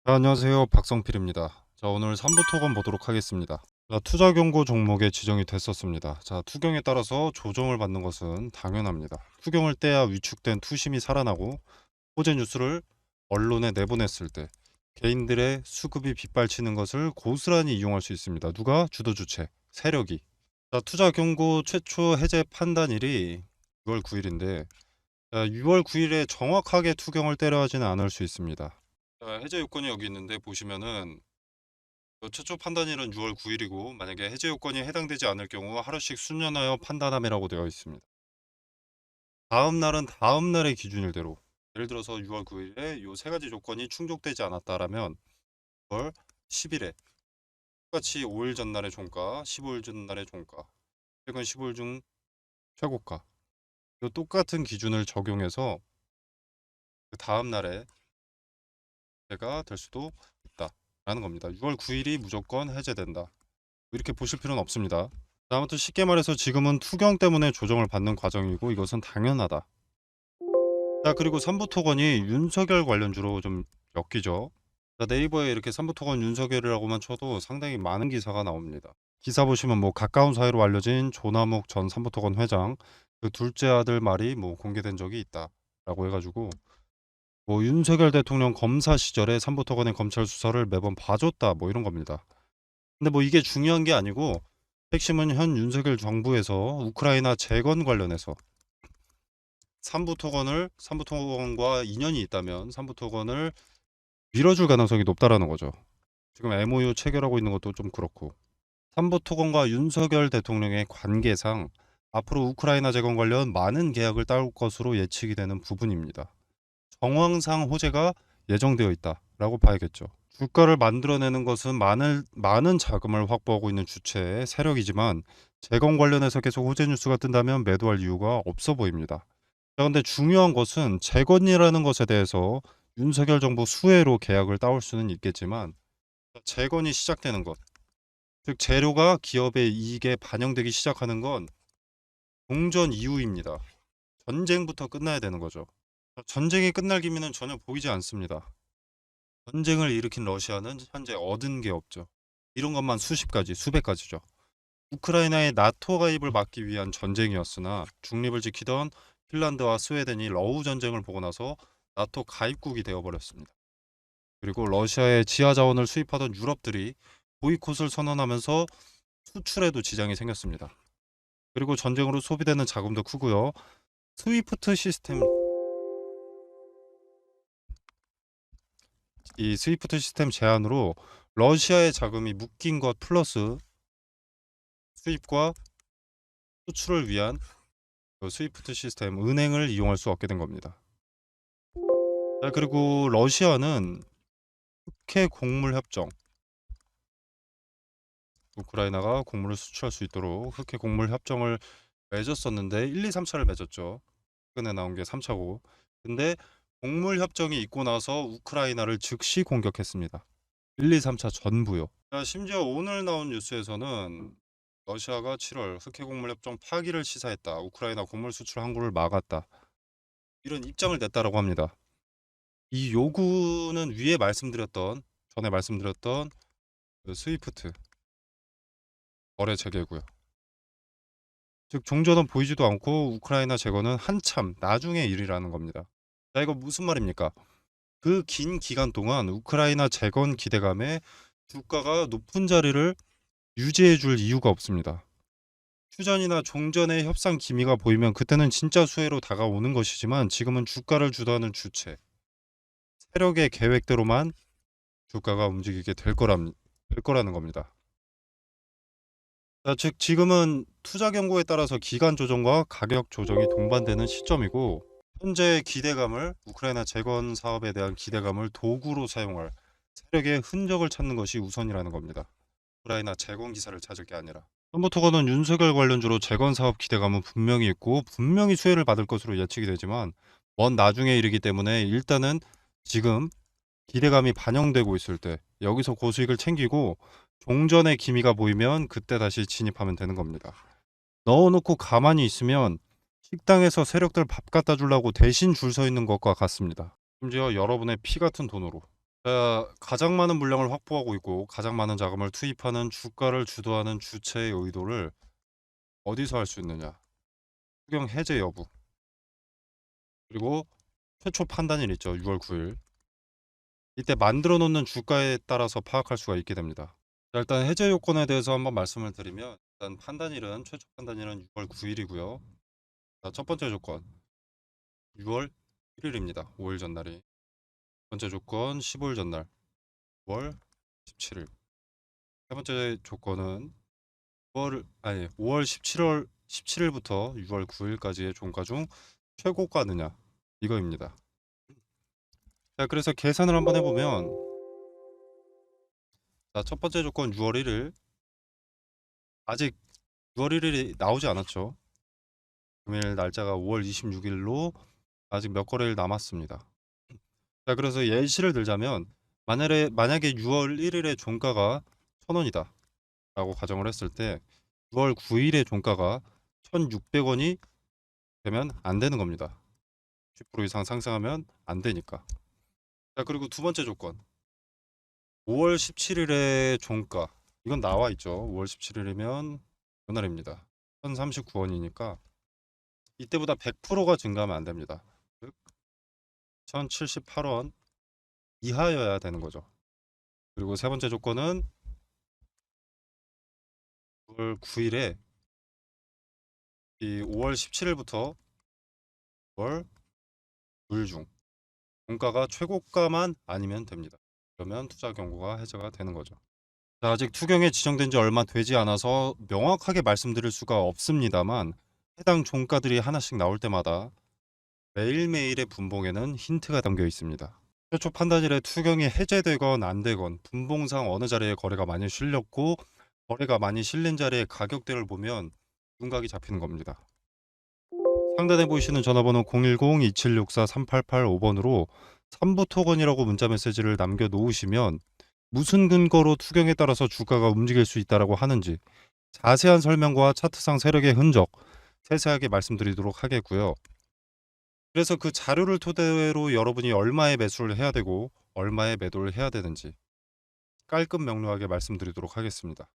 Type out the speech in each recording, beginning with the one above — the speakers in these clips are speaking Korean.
안녕하세요. 박성필입니다. 자, 오늘 3부 토건 보도록 하겠습니다. 자, 투자 경고 종목에 지정이 됐었습니다. 자, 투경에 따라서 조정을 받는 것은 당연합니다. 투경을 떼야 위축된 투심이 살아나고 호재 뉴스를 언론에 내보냈을 때 개인들의 수급이 빗발치는 것을 고스란히 이용할 수 있습니다. 누가? 주도 주체, 세력이. 자, 투자 경고 최초 해제 판단일이 6월 9일인데 6월 9일에 정확하게 투경을 때려하지는 않을 수 있습니다. 자, 해제 요건이 여기 있는데 보시면은 최초 판단일은 6월 9일이고 만약에 해제 요건이 해당되지 않을 경우 하루씩 수년하여 판단함이라고 되어 있습니다. 다음 날은 다음 날의 기준일대로 예를 들어서 6월 9일에 요 세 가지 조건이 충족되지 않았다라면 6월 10일에 똑같이 5일 전날의 종가, 15일 전날의 종가, 최근 15일 중 최고가 요 똑같은 기준을 적용해서 그 다음 날에 해제가 될 수도 있다라는 겁니다. 6월 9일이 무조건 해제된다. 이렇게 보실 필요는 없습니다. 아무튼 쉽게 말해서 지금은 투경 때문에 조정을 받는 과정이고 이것은 당연하다. 자, 그리고 삼부토건이 윤석열 관련주로 좀 엮이죠. 자, 네이버에 이렇게 삼부토건 윤석열이라고만 쳐도 상당히 많은 기사가 나옵니다. 기사 보시면 뭐 가까운 사이로 알려진 조남욱 전 삼부토건 회장 그 둘째 아들 말이 뭐 공개된 적이 있다라고 해가지고 뭐 윤석열 대통령 검사 시절에 삼부토건의 검찰 수사를 매번 봐줬다 뭐 이런 겁니다. 근데 뭐 이게 중요한 게 아니고 핵심은 현 윤석열 정부에서 우크라이나 재건 관련해서 삼부토건과 인연이 있다면 삼부토건을 밀어줄 가능성이 높다라는 거죠. 지금 MOU 체결하고 있는 것도 좀 그렇고 삼부토건과 윤석열 대통령의 관계상 앞으로 우크라이나 재건 관련 많은 계약을 따올 것으로 예측이 되는 부분입니다. 정황상 호재가 예정되어 있다라고 봐야겠죠. 주가를 만들어내는 것은 많은 자금을 확보하고 있는 주체의 세력이지만 재건 관련해서 계속 호재 뉴스가 뜬다면 매도할 이유가 없어 보입니다. 자, 근데 중요한 것은 재건이라는 것에 대해서 윤석열 정부 수혜로 계약을 따올 수는 있겠지만 재건이 시작되는 것, 즉 재료가 기업의 이익에 반영되기 시작하는 건 종전 이후입니다. 전쟁부터 끝나야 되는 거죠. 전쟁이 끝날 기미는 전혀 보이지 않습니다. 전쟁을 일으킨 러시아는 현재 얻은 게 없죠. 이런 것만 수십 가지, 수백 가지죠. 우크라이나의 나토 가입을 막기 위한 전쟁이었으나 중립을 지키던 핀란드와 스웨덴이 러우 전쟁을 보고 나서 나토 가입국이 되어버렸습니다. 그리고 러시아의 지하 자원을 수입하던 유럽들이 보이콧을 선언하면서 수출에도 지장이 생겼습니다. 그리고 전쟁으로 소비되는 자금도 크고요. 스위프트 시스템, 이 스위프트 시스템 제한으로 러시아의 자금이 묶인 것 플러스 수입과 수출을 위한 그 스위프트 시스템 은행을 이용할 수 없게 된 겁니다. 자, 그리고 러시아는 흑해 곡물 협정, 우크라이나가 곡물을 수출할 수 있도록 흑해 곡물 협정을 맺었었는데 1, 2, 3차를 맺었죠. 최근에 나온 게 3차고. 근데 곡물 협정이 있고 나서 우크라이나를 즉시 공격했습니다. 1, 2, 3차 전부요. 자, 심지어 오늘 나온 뉴스에서는 러시아가 7월 흑해 곡물 협정 파기를 시사했다. 우크라이나 곡물 수출 항구를 막았다. 이런 입장을 냈다라고 합니다. 이 요구는 전에 말씀드렸던 그 스위프트 거래 재개고요. 즉 종전은 보이지도 않고 우크라이나 재건은 한참 나중의 일이라는 겁니다. 자, 이거 무슨 말입니까? 그 긴 기간 동안 우크라이나 재건 기대감에 주가가 높은 자리를 유지해 줄 이유가 없습니다. 휴전이나 종전의 협상 기미가 보이면 그때는 진짜 수혜로 다가오는 것이지만 지금은 주가를 주도하는 주체, 세력의 계획대로만 주가가 움직이게 될 거라는 겁니다. 자, 즉 지금은 투자 경고에 따라서 기간 조정과 가격 조정이 동반되는 시점이고 현재 기대감을 우크라이나 재건 사업에 대한 기대감을 도구로 사용할 세력의 흔적을 찾는 것이 우선이라는 겁니다. 우크라이나 재건 기사를 찾을 게 아니라. 썸버터거는 윤석열 관련주로 재건 사업 기대감은 분명히 있고 분명히 수혜를 받을 것으로 예측이 되지만 먼 나중에 이르기 때문에 일단은 지금 기대감이 반영되고 있을 때 여기서 고수익을 챙기고 종전의 기미가 보이면 그때 다시 진입하면 되는 겁니다. 넣어놓고 가만히 있으면 식당에서 세력들 밥 갖다 주려고 대신 줄 서 있는 것과 같습니다. 심지어 여러분의 피 같은 돈으로. 가장 많은 물량을 확보하고 있고 가장 많은 자금을 투입하는 주가를 주도하는 주체의 의도를 어디서 할 수 있느냐? 투경 해제 여부. 그리고 최초 판단일 있죠. 6월 9일. 이때 만들어 놓는 주가에 따라서 파악할 수가 있게 됩니다. 자, 일단 해제 요건에 대해서 한번 말씀을 드리면 일단 판단일은 최초 판단일은 6월 9일이고요. 자, 첫 번째 조건 6월 1일입니다. 5일 전날이. 두 번째 조건 15일 전날 5월 17일. 세 번째 조건은 5월 17일부터 6월 9일까지의 종가 중 최고가느냐 이거입니다. 자, 그래서 계산을 한번 해보면 자, 첫 번째 조건 6월 1일 아직 6월 1일이 나오지 않았죠. 금일 날짜가 5월 26일로 아직 몇 거래일 남았습니다. 자, 그래서 예시를 들자면 만약에 6월 1일의 종가가 1,000원이다 라고 가정을 했을 때 6월 9일의 종가가 1,600원이 되면 안 되는 겁니다. 10% 이상 상승하면 안 되니까. 자, 그리고 두 번째 조건 5월 17일의 종가 이건 나와 있죠. 5월 17일이면 그날입니다. 1,039원이니까 이때보다 100%가 증가하면 안 됩니다. 즉 1,078원 이하여야 되는 거죠. 그리고 세 번째 조건은 6월 9일에 이 5월 17일부터 5월 9일 중 종가가 최고가만 아니면 됩니다. 그러면 투자 경고가 해제가 되는 거죠. 자, 아직 투경에 지정된 지 얼마 되지 않아서 명확하게 말씀드릴 수가 없습니다만 해당 종가들이 하나씩 나올 때마다 매일매일의 분봉에는 힌트가 담겨 있습니다. 최초 판단일에 투경이 해제되건 안 되건 분봉상 어느 자리에 거래가 많이 실렸고 거래가 많이 실린 자리의 가격대를 보면 윤곽이 잡히는 겁니다. 상단에 보이시는 전화번호 010-2764-3885번으로 3부 토건이라고 문자 메시지를 남겨 놓으시면 무슨 근거로 투경에 따라서 주가가 움직일 수 있다라고 하는지 자세한 설명과 차트상 세력의 흔적 세세하게 말씀드리도록 하겠고요. 그래서 그 자료를 토대로 여러분이 얼마에 매수를 해야 되고 얼마에 매도를 해야 되는지 깔끔 명료하게 말씀드리도록 하겠습니다.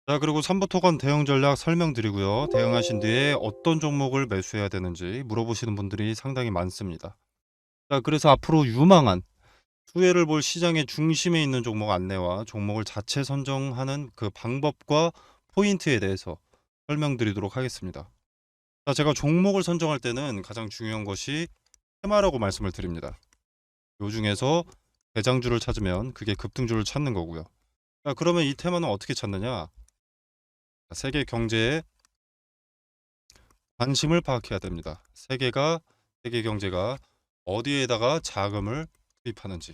자, 그리고 3부 토건 대응 전략 설명드리고요. 대응하신 뒤에 어떤 종목을 매수해야 되는지 물어보시는 분들이 상당히 많습니다. 자, 그래서 앞으로 유망한 수혜를 볼 시장의 중심에 있는 종목 안내와 종목을 자체 선정하는 그 방법과 포인트에 대해서 설명드리도록 하겠습니다. 자, 제가 종목을 선정할 때는 가장 중요한 것이 테마라고 말씀을 드립니다. 요 중에서 대장주를 찾으면 그게 급등주를 찾는 거고요. 자, 그러면 이 테마는 어떻게 찾느냐? 세계 경제에 관심을 파악해야 됩니다. 세계 경제가 어디에다가 자금을 투입하는지.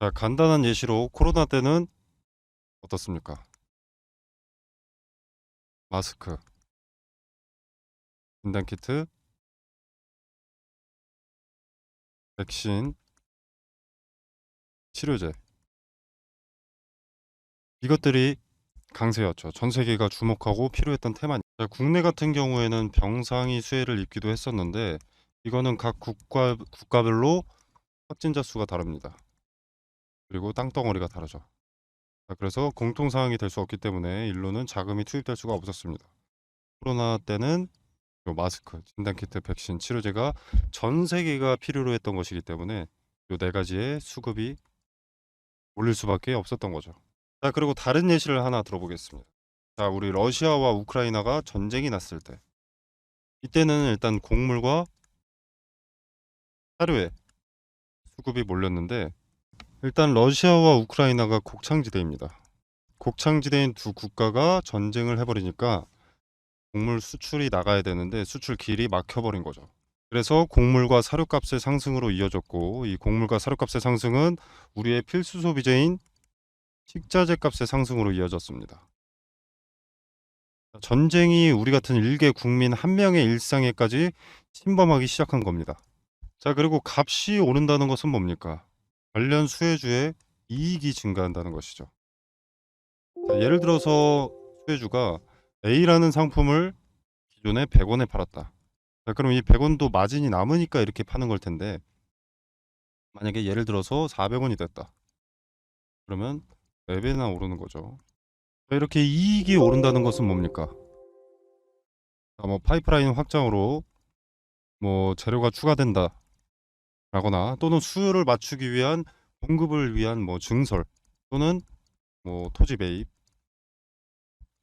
자, 간단한 예시로 코로나 때는 어떻습니까? 마스크, 진단키트, 백신, 치료제. 이것들이 강세였죠. 전 세계가 주목하고 필요했던 테마니. 자, 국내 같은 경우에는 병상이 수혜를 입기도 했었는데 이거는 각 국가별로 확진자 수가 다릅니다. 그리고 땅덩어리가 다르죠. 자, 그래서 공통 사항이 될 수 없기 때문에 일로는 자금이 투입될 수가 없었습니다. 코로나 때는 요 마스크, 진단키트, 백신, 치료제가 전 세계가 필요로 했던 것이기 때문에 요 네 가지의 수급이 올릴 수밖에 없었던 거죠. 자, 그리고 다른 예시를 하나 들어보겠습니다. 자, 우리 러시아와 우크라이나가 전쟁이 났을 때 이때는 일단 곡물과 사료에 수급이 몰렸는데 일단 러시아와 우크라이나가 곡창지대입니다. 곡창지대인 두 국가가 전쟁을 해버리니까 곡물 수출이 나가야 되는데 수출 길이 막혀버린 거죠. 그래서 곡물과 사료값의 상승으로 이어졌고 이 곡물과 사료값의 상승은 우리의 필수 소비재인 식자재 값의 상승으로 이어졌습니다. 전쟁이 우리 같은 일개 국민 한 명의 일상에까지 침범하기 시작한 겁니다. 자, 그리고 값이 오른다는 것은 뭡니까? 관련 수혜주의 이익이 증가한다는 것이죠. 자, 예를 들어서 수혜주가 A라는 상품을 기존에 100원에 팔았다. 자, 그럼 이 100원도 마진이 남으니까 이렇게 파는 걸 텐데 만약에 예를 들어서 400원이 됐다. 그러면 4배나 오르는 거죠. 자, 이렇게 이익이 오른다는 것은 뭡니까? 자, 뭐 파이프라인 확장으로 뭐 재료가 추가된다 라거나 또는 수요를 맞추기 위한 공급을 위한 뭐 증설 또는 뭐 토지 매입,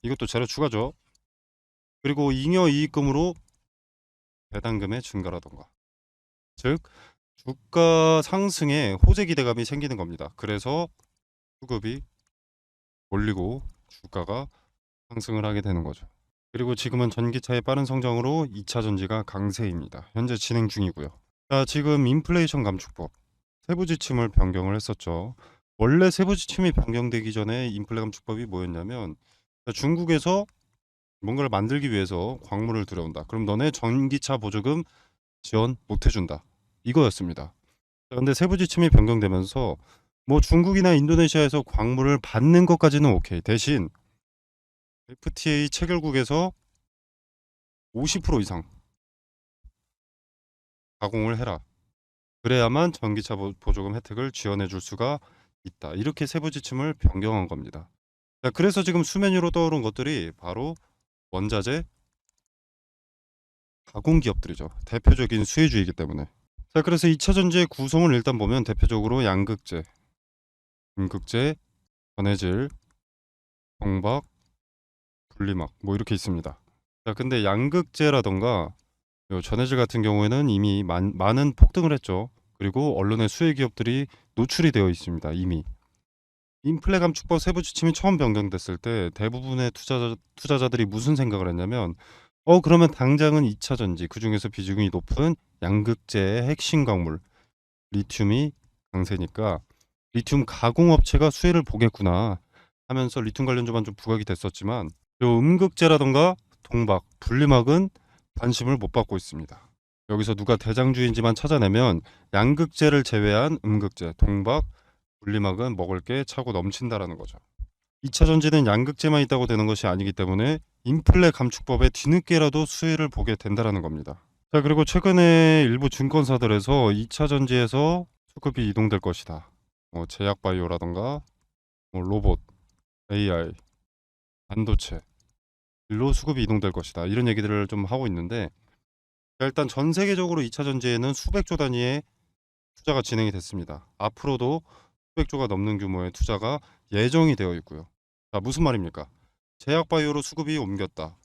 이것도 재료 추가죠. 그리고 잉여 이익금으로 배당금의 증가라던가, 즉 주가 상승에 호재 기대감이 생기는 겁니다. 그래서 수급이 몰리고 주가가 상승을 하게 되는 거죠. 그리고 지금은 전기차의 빠른 성장으로 2차 전지가 강세입니다. 현재 진행 중이고요. 자, 지금 인플레이션 감축법 세부 지침을 변경을 했었죠. 원래 세부 지침이 변경되기 전에 인플레 감축법이 뭐였냐면, 중국에서 뭔가를 만들기 위해서 광물을 들여온다. 그럼 너네 전기차 보조금 지원 못 해준다. 이거였습니다. 근데 세부 지침이 변경되면서 뭐 중국이나 인도네시아에서 광물을 받는 것까지는 오케이. 대신 FTA 체결국에서 50% 이상 가공을 해라. 그래야만 전기차 보조금 혜택을 지원해 줄 수가 있다. 이렇게 세부 지침을 변경한 겁니다. 자, 그래서 지금 수면 위로 떠오른 것들이 바로 원자재 가공 기업들이죠. 대표적인 수혜주이기 때문에. 자, 그래서 2차 전지의 구성을 일단 보면 대표적으로 양극재, 음극재, 전해질, 경박, 분리막 뭐 이렇게 있습니다. 자, 근데 양극재라던가 요 전해질 같은 경우에는 이미 많은 폭등을 했죠. 그리고 언론의 수혜 기업들이 노출이 되어 있습니다. 이미. 인플레 감축법 세부 지침이 처음 변경됐을 때 대부분의 투자자들이 무슨 생각을 했냐면, 그러면 당장은 2차 전지, 그중에서 비중이 높은 양극재의 핵심 광물 리튬이 강세니까 리튬 가공업체가 수혜를 보겠구나 하면서 리튬 관련주만 좀 부각이 됐었지만, 요 음극재라던가 동박, 분리막은 관심을 못 받고 있습니다. 여기서 누가 대장주인지만 찾아내면 양극재를 제외한 음극재, 동박, 분리막은 먹을 게 차고 넘친다라는 거죠. 2차 전지는 양극재만 있다고 되는 것이 아니기 때문에 인플레 감축법에 뒤늦게라도 수혜를 보게 된다라는 겁니다. 자, 그리고 최근에 일부 증권사들에서 2차 전지에서 수급이 이동될 것이다. 제약바이오라던가 로봇, AI, 반도체 일로 수급이 이동될 것이다. 이런 얘기들을 좀 하고 있는데, 일단 전 세계적으로 2차 전지에는 수백조 단위의 투자가 진행이 됐습니다. 앞으로도 수백조가 넘는 규모의 투자가 예정이 되어 있고요. 자, 무슨 말입니까? 제약바이오로 수급이 옮겼다.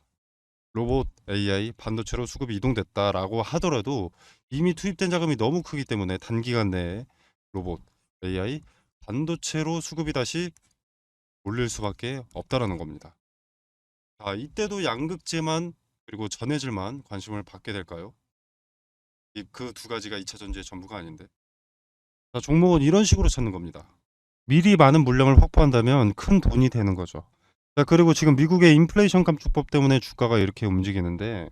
로봇, AI, 반도체로 수급이 이동됐다라고 하더라도 이미 투입된 자금이 너무 크기 때문에 단기간 내에 로봇, AI, 반도체로 수급이 다시 몰릴 수밖에 없다라는 겁니다. 자, 이때도 양극재만 그리고 전해질만 관심을 받게 될까요? 그 두 가지가 2차 전지의 전부가 아닌데. 자, 종목은 이런 식으로 찾는 겁니다. 미리 많은 물량을 확보한다면 큰 돈이 되는 거죠. 자, 그리고 지금 미국의 인플레이션 감축법 때문에 주가가 이렇게 움직이는데,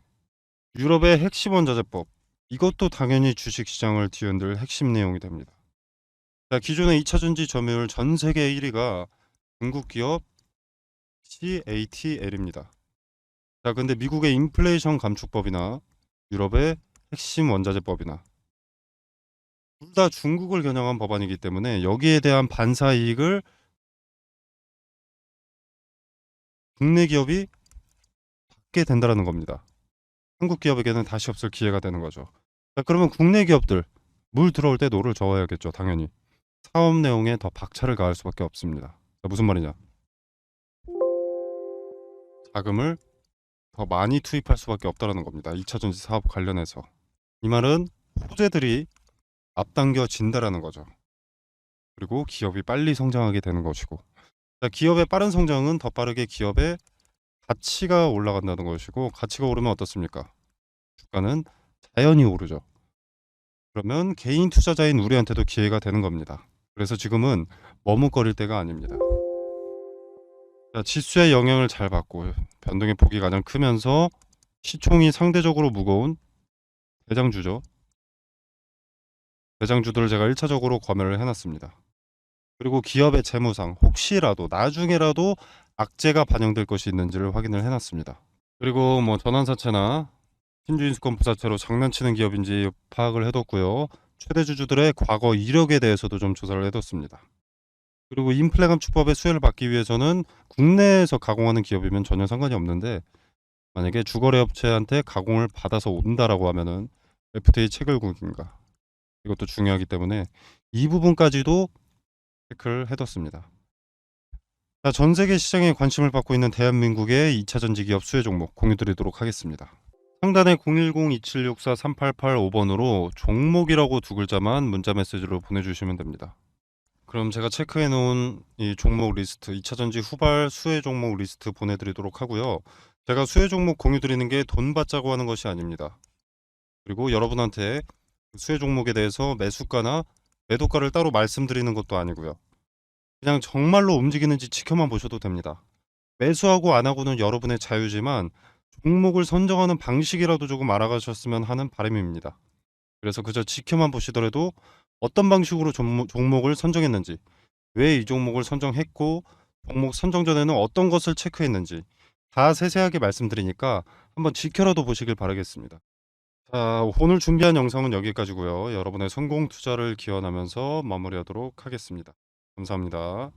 유럽의 핵심 원자재법, 이것도 당연히 주식시장을 뒤흔들 핵심 내용이 됩니다. 자, 기존의 2차 전지 점유율 전 세계 1위가 중국 기업 CATL입니다. 자, 근데 미국의 인플레이션 감축법이나 유럽의 핵심 원자재법이나 둘 다 중국을 겨냥한 법안이기 때문에 여기에 대한 반사 이익을 국내 기업이 받게 된다는 겁니다. 한국 기업에게는 다시 없을 기회가 되는 거죠. 자, 그러면 국내 기업들 물 들어올 때 노를 저어야겠죠. 당연히 사업 내용에 더 박차를 가할 수밖에 없습니다. 자, 무슨 말이냐? 자금을 더 많이 투입할 수밖에 없다는 겁니다. 2차 전지 사업 관련해서. 이 말은 호재들이 앞당겨진다라는 거죠. 그리고 기업이 빨리 성장하게 되는 것이고, 자, 기업의 빠른 성장은 더 빠르게 기업의 가치가 올라간다는 것이고, 가치가 오르면 어떻습니까? 주가는 자연히 오르죠. 그러면 개인 투자자인 우리한테도 기회가 되는 겁니다. 그래서 지금은 머뭇거릴 때가 아닙니다. 자, 지수의 영향을 잘 받고 변동의 폭이 가장 크면서 시총이 상대적으로 무거운 대장주죠. 대장주들을 제가 1차적으로 검열을 해놨습니다. 그리고 기업의 재무상 혹시라도 나중에라도 악재가 반영될 것이 있는지를 확인을 해놨습니다. 그리고 뭐 전환사채나 신주인수권 부사채로 장난치는 기업인지 파악을 해뒀고요. 최대 주주들의 과거 이력에 대해서도 좀 조사를 해뒀습니다. 그리고 인플레 감축법의 수혜를 받기 위해서는 국내에서 가공하는 기업이면 전혀 상관이 없는데, 만약에 주거래 업체한테 가공을 받아서 온다라고 하면은 FTA 체결국인가, 이것도 중요하기 때문에 이 부분까지도 체크를 해뒀습니다. 자, 전 세계 시장에 관심을 받고 있는 대한민국의 2차 전지 기업 수혜 종목 공유드리도록 하겠습니다. 상단에 010-2764-3885번으로 종목이라고 두 글자만 문자 메시지로 보내주시면 됩니다. 그럼 제가 체크해 놓은 이 종목 리스트, 2차 전지 후발 수혜 종목 리스트 보내드리도록 하고요. 제가 수혜 종목 공유 드리는 게 돈 받자고 하는 것이 아닙니다. 그리고 여러분한테 수혜 종목에 대해서 매수가나 매도가를 따로 말씀드리는 것도 아니고요. 그냥 정말로 움직이는지 지켜만 보셔도 됩니다. 매수하고 안 하고는 여러분의 자유지만 종목을 선정하는 방식이라도 조금 알아가셨으면 하는 바람입니다. 그래서 그저 지켜만 보시더라도 어떤 방식으로 종목을 선정했는지, 왜 이 종목을 선정했고, 종목 선정 전에는 어떤 것을 체크했는지 다 세세하게 말씀드리니까 한번 지켜라도 보시길 바라겠습니다. 자, 오늘 준비한 영상은 여기까지고요. 여러분의 성공 투자를 기원하면서 마무리하도록 하겠습니다. 감사합니다.